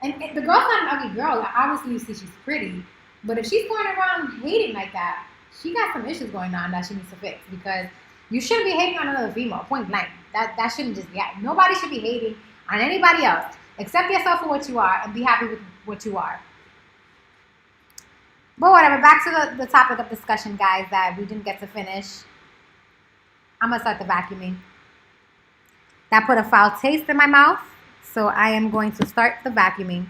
Speaker 1: And the girl's not an ugly girl. Obviously, you see she's pretty. But if she's going around hating like that, she got some issues going on that she needs to fix. Because you shouldn't be hating on another female, point blank. That shouldn't just be happening. Nobody should be hating on anybody else. Accept yourself for what you are and be happy with what you are. But whatever, back to the topic of discussion, guys, that we didn't get to finish. I'm going to start the vacuuming. That put a foul taste in my mouth. So I am going to start the vacuuming.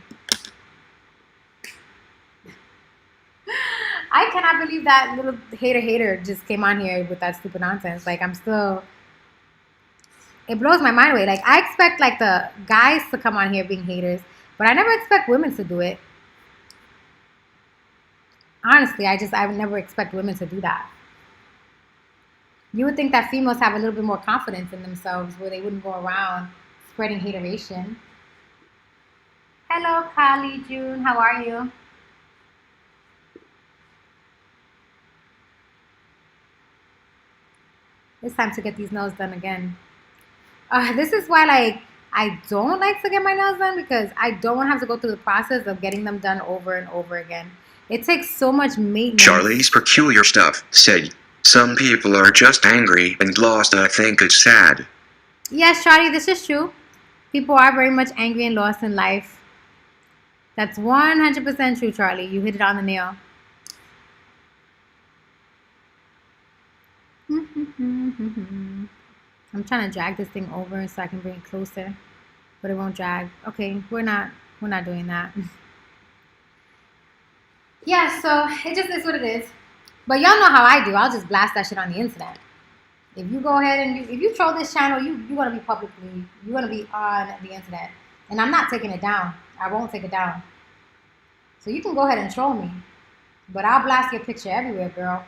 Speaker 1: I cannot believe that little hater just came on here with that stupid nonsense. Like, I'm still... It blows my mind away. Like, I expect, like, the guys to come on here being haters. But I never expect women to do it. Honestly, I would never expect women to do that. You would think that females have a little bit more confidence in themselves where they wouldn't go around spreading hateration. Hello, Kali June. How are you? It's time to get these nails done again. This is why, like, I don't like to get my nails done because I don't want to have to go through the process of getting them done over and over again. It takes so much maintenance.
Speaker 2: Charlie's Peculiar Stuff said, some people are just angry and lost. I think it's sad.
Speaker 1: Yes, Charlie, this is true. People are very much angry and lost in life. That's 100% true, Charlie. You hit it on the nail. I'm trying to drag this thing over so I can bring it closer, but it won't drag. Okay, we're not doing that. Yeah, so it just is what it is. But y'all know how I do. I'll just blast that shit on the internet. If you go ahead and if you troll this channel, you're gonna be publicly, you're gonna be on the internet, and I'm not taking it down. I won't take it down. So you can go ahead and troll me, but I'll blast your picture everywhere, girl.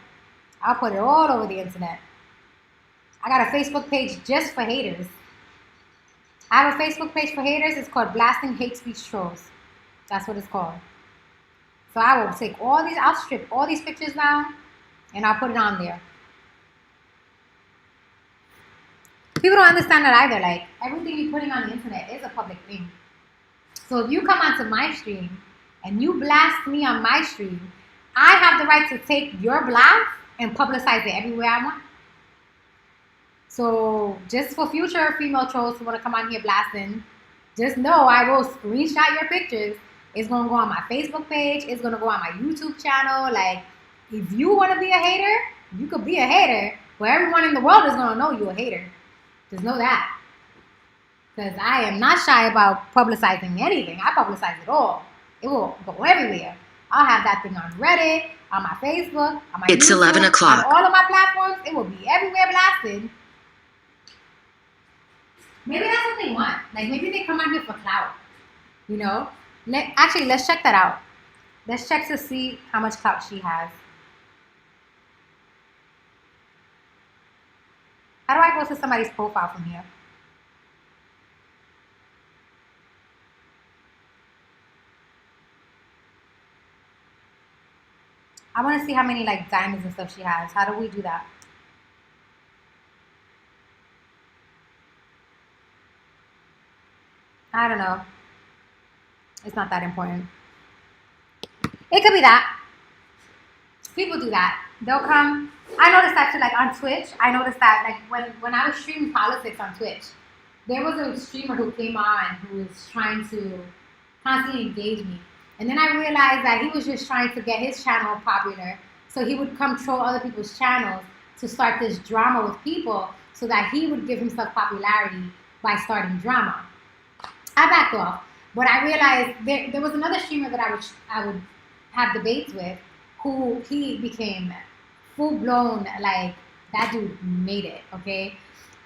Speaker 1: I'll put it all over the internet. I got a Facebook page just for haters. I have a Facebook page for haters. It's called Blasting Hate Speech Trolls. That's what it's called. So I will take all these, I'll strip all these pictures down, and I'll put it on there. People don't understand that either. Like, everything you're putting on the internet is a public thing. So if you come onto my stream and you blast me on my stream, I have the right to take your blast and publicize it everywhere I want. So just for future female trolls who want to come on here blasting, just know I will screenshot your pictures. It's going to go on my Facebook page. It's going to go on my YouTube channel. Like, if you want to be a hater, you could be a hater. But everyone in the world is going to know you're a hater. Just know that. Because I am not shy about publicizing anything. I publicize it all. It will go everywhere. I'll have that thing on Reddit, on my Facebook, on my
Speaker 3: It's
Speaker 1: YouTube,
Speaker 3: 11 o'clock.
Speaker 1: on all of my platforms. It will be everywhere blasted. Maybe that's what they want. Like, maybe they come on here for clout. You know? Actually, let's check that out. Let's check to see how much clout she has. How do I go to somebody's profile from here? I want to see how many like diamonds and stuff she has. How do we do that? I don't know. It's not that important. It could be that. People do that. They'll come. I noticed that too, like on Twitch. I noticed that like when I was streaming politics on Twitch, there was a streamer who came on who was trying to constantly engage me. And then I realized that he was just trying to get his channel popular. So he would come troll other people's channels to start this drama with people so that he would give himself popularity by starting drama. I backed off. But I realized there was another streamer that I would have debates with who he became full-blown, like, that dude made it, okay?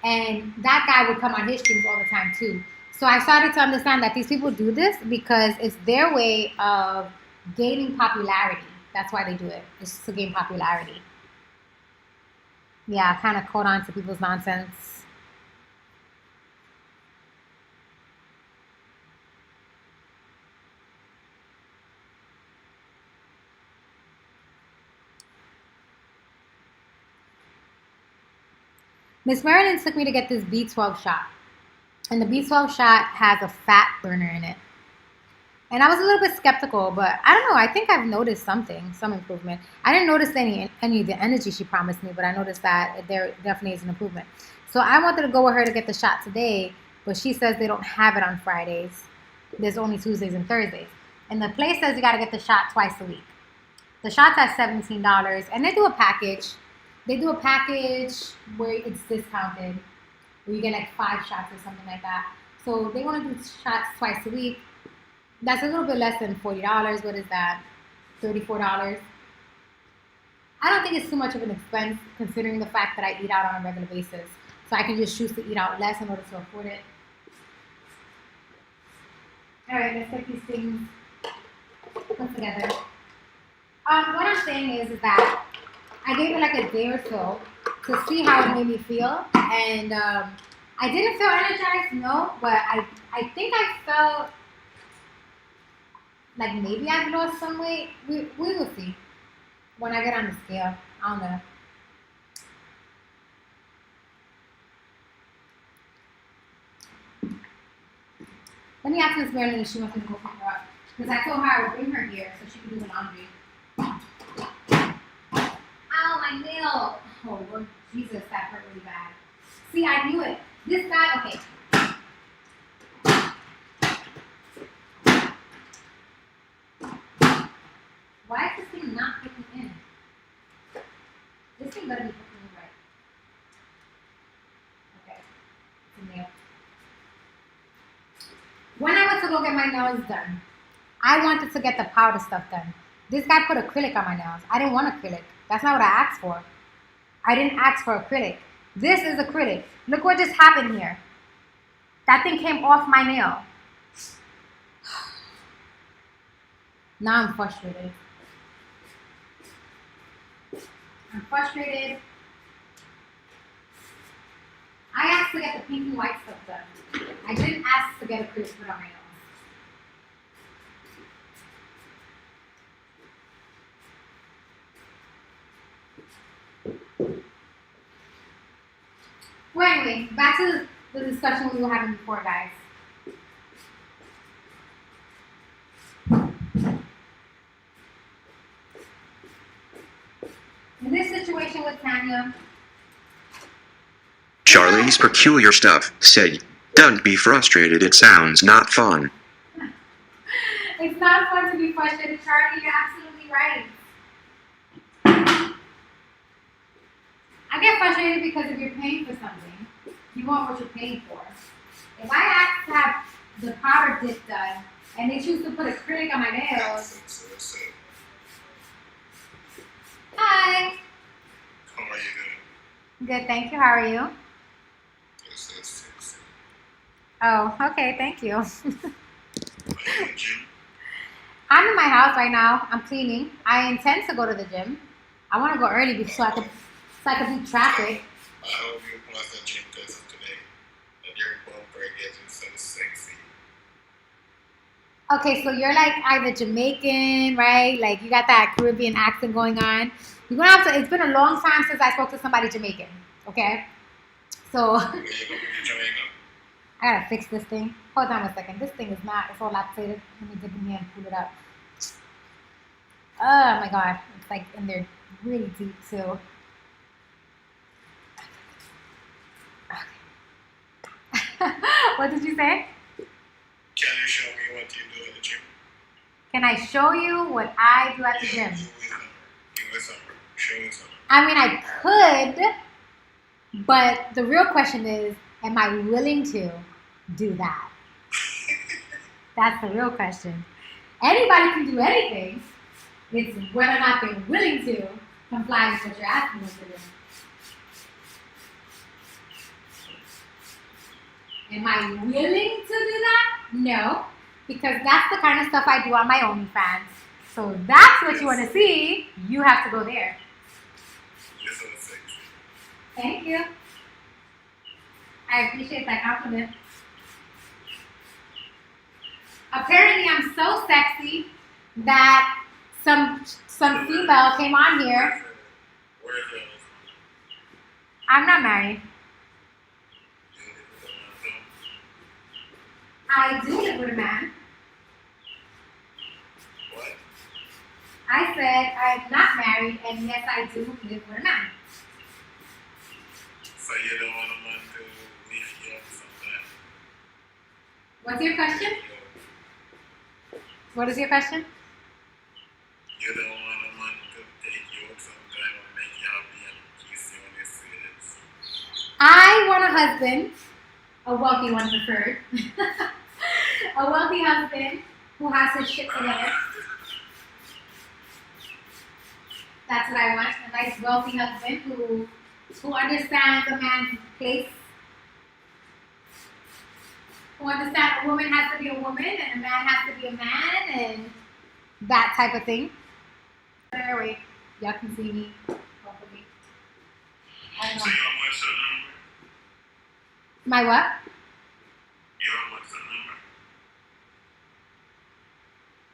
Speaker 1: And that guy would come on his streams all the time too. So I started to understand that these people do this because it's their way of gaining popularity. That's why they do it. It's to gain popularity. Yeah, I kind of caught on to people's nonsense. Miss Marilyn took me to get this B12 shot. And the B12 shot has a fat burner in it. And I was a little bit skeptical, but I don't know. I think I've noticed some improvement. I didn't notice any of the energy she promised me, but I noticed that there definitely is an improvement. So I wanted to go with her to get the shot today, but she says they don't have it on Fridays. There's only Tuesdays and Thursdays. And the place says you got to get the shot twice a week. The shot's at $17, and they do a package. They do a package where it's discounted, where you get like 5 shots or something like that. So they want to do shots twice a week. That's a little bit less than $40. What is that? $34. I don't think it's too much of an expense considering the fact that I eat out on a regular basis. So I can just choose to eat out less in order to afford it. All right, let's get these things put together. What I'm saying is that I gave it like a day or so to see how it made me feel. And I didn't feel energized, no, but I think I felt like maybe I've lost some weight. We will see when I get on the scale. I don't know. Let me ask Miss Marilyn if she wants to go pick her up. Because I told her I would bring her here so she can do the laundry. Ow, my nail. Oh, Lord Jesus, that hurt really bad. See, I knew it. This guy, okay. Why is this thing not clicking in? This thing better be clicking in right. Okay. It's a nail. When I went to go get my nails done, I wanted to get the powder stuff done. This guy put acrylic on my nails. I didn't want acrylic. That's not what I asked for. I didn't ask for acrylic. This is acrylic. Look what just happened here. That thing came off my nail. Now I'm frustrated. I'm frustrated. I asked to get the pink and white stuff done. I didn't ask to get acrylic put on my nails. Well, anyway, back to the discussion we were having before, guys. In this situation with Tanya,
Speaker 2: Charlie's peculiar stuff said, "Don't be frustrated, it sounds not fun."
Speaker 1: it's not fun to be frustrated, Charlie. You're absolutely right. I get frustrated because if you're paying for something, you want what you're paying for. If I ask to have the powder dip done and they choose to put acrylic on my nails, hi.
Speaker 3: How are you doing?
Speaker 1: Good, thank you. How are you? Oh, okay, thank you.
Speaker 3: Are you in the gym?
Speaker 1: I'm in my house right now. I'm cleaning. I intend to go to the gym. I want to go early so I can beat traffic.
Speaker 3: I hope you pass the gym test today. And your bumper getting so sexy.
Speaker 1: Okay, so you're like either Jamaican, right? Like you got that Caribbean accent going on. You're gonna have to. It's been a long time since I spoke to somebody Jamaican. Okay, so
Speaker 3: Where you going to Jamaica?
Speaker 1: I gotta fix this thing. Hold on a second. This thing is not. It's all lactated. Let me dip in here and pull it up. Oh my god, it's like in there really deep too. Okay. What did you say?
Speaker 3: Can you show me what you do in the gym?
Speaker 1: Can I show you what I do at the gym?
Speaker 3: Give us some. Show me some.
Speaker 1: I mean, I could, but the real question is, am I willing to do that? That's the real question. Anybody can do anything. It's whether or not they're willing to comply with what you're asking them to do. Am I willing to do that? No, because that's the kind of stuff I do on my OnlyFans. So if that's what you want to see, you have to go there.
Speaker 3: You're so sexy.
Speaker 1: Thank you. I appreciate that compliment. Apparently, I'm so sexy that some female came on here.
Speaker 3: Where is your husband?
Speaker 1: I'm not married.
Speaker 3: You live with a man,
Speaker 1: I do live with a man.
Speaker 3: What?
Speaker 1: I said I'm not married, and yes, I do live with a man.
Speaker 3: So you don't want a man to lift you up sometime?
Speaker 1: What's your question? What is your question?
Speaker 3: You don't want a man to take you out sometime and make you happy and kiss you on your face.
Speaker 1: I want a husband, a wealthy one preferred, a wealthy husband who has his shit together. That's what I want. A nice wealthy husband who understands a man's place. Who understands a woman has to be a woman and a man has to be a man and that type of thing. There, wait. Y'all can see me. Hopefully. I don't
Speaker 3: So
Speaker 1: know.
Speaker 3: you want what's your number?
Speaker 1: My what?
Speaker 3: You want what's your number?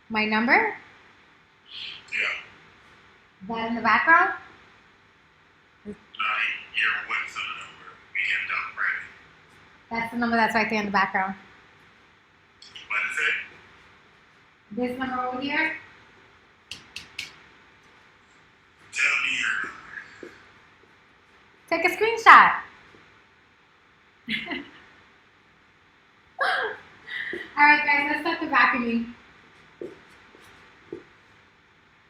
Speaker 1: My number?
Speaker 3: Yeah.
Speaker 1: That in the background?
Speaker 3: Your what's your number? We can talk private.
Speaker 1: That's the number that's right there in the background.
Speaker 3: What is it?
Speaker 1: This number over here?
Speaker 3: Tell me your number.
Speaker 1: Take a screenshot. Alright guys, let's start the vacuuming.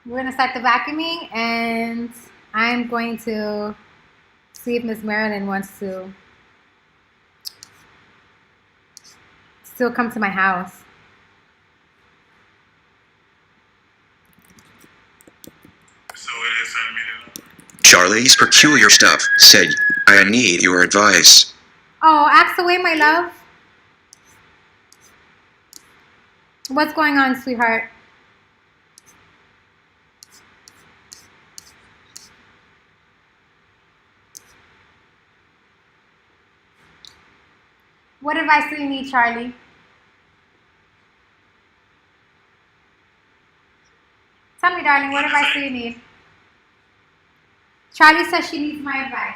Speaker 1: We're gonna start the vacuuming and I'm going to see if Miss Marilyn wants to still come to my house.
Speaker 3: So it is send me the number.
Speaker 2: Charlie's Peculiar Stuff said, I need your advice.
Speaker 1: Oh, ask away, my love. What's going on, sweetheart? What advice do you need, Charlie? Tell me, darling, what advice do you need? Charlie says she needs my advice.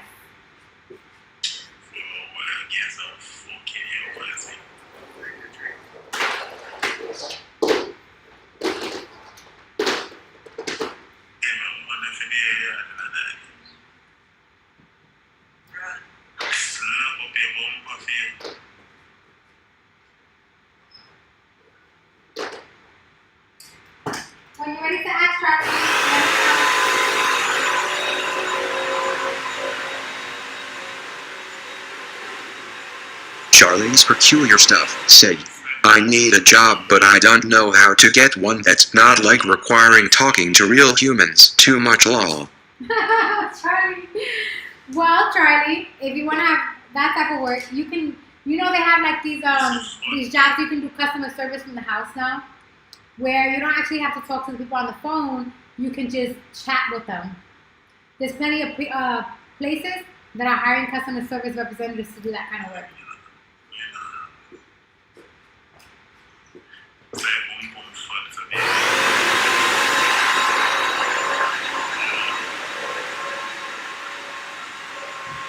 Speaker 1: When you're ready to ask, Charlie, let us
Speaker 2: Charlie's Peculiar Stuff said, I need a job but I don't know how to get one that's not like requiring talking to real humans. Too much lol.
Speaker 1: Charlie. Well, Charlie, if you want to have that type of work, you can. You know they have like these jobs you can do customer service from the house now, where you don't actually have to talk to the people on the phone. You can just chat with them. There's plenty of places that are hiring customer service representatives to do that kind of work.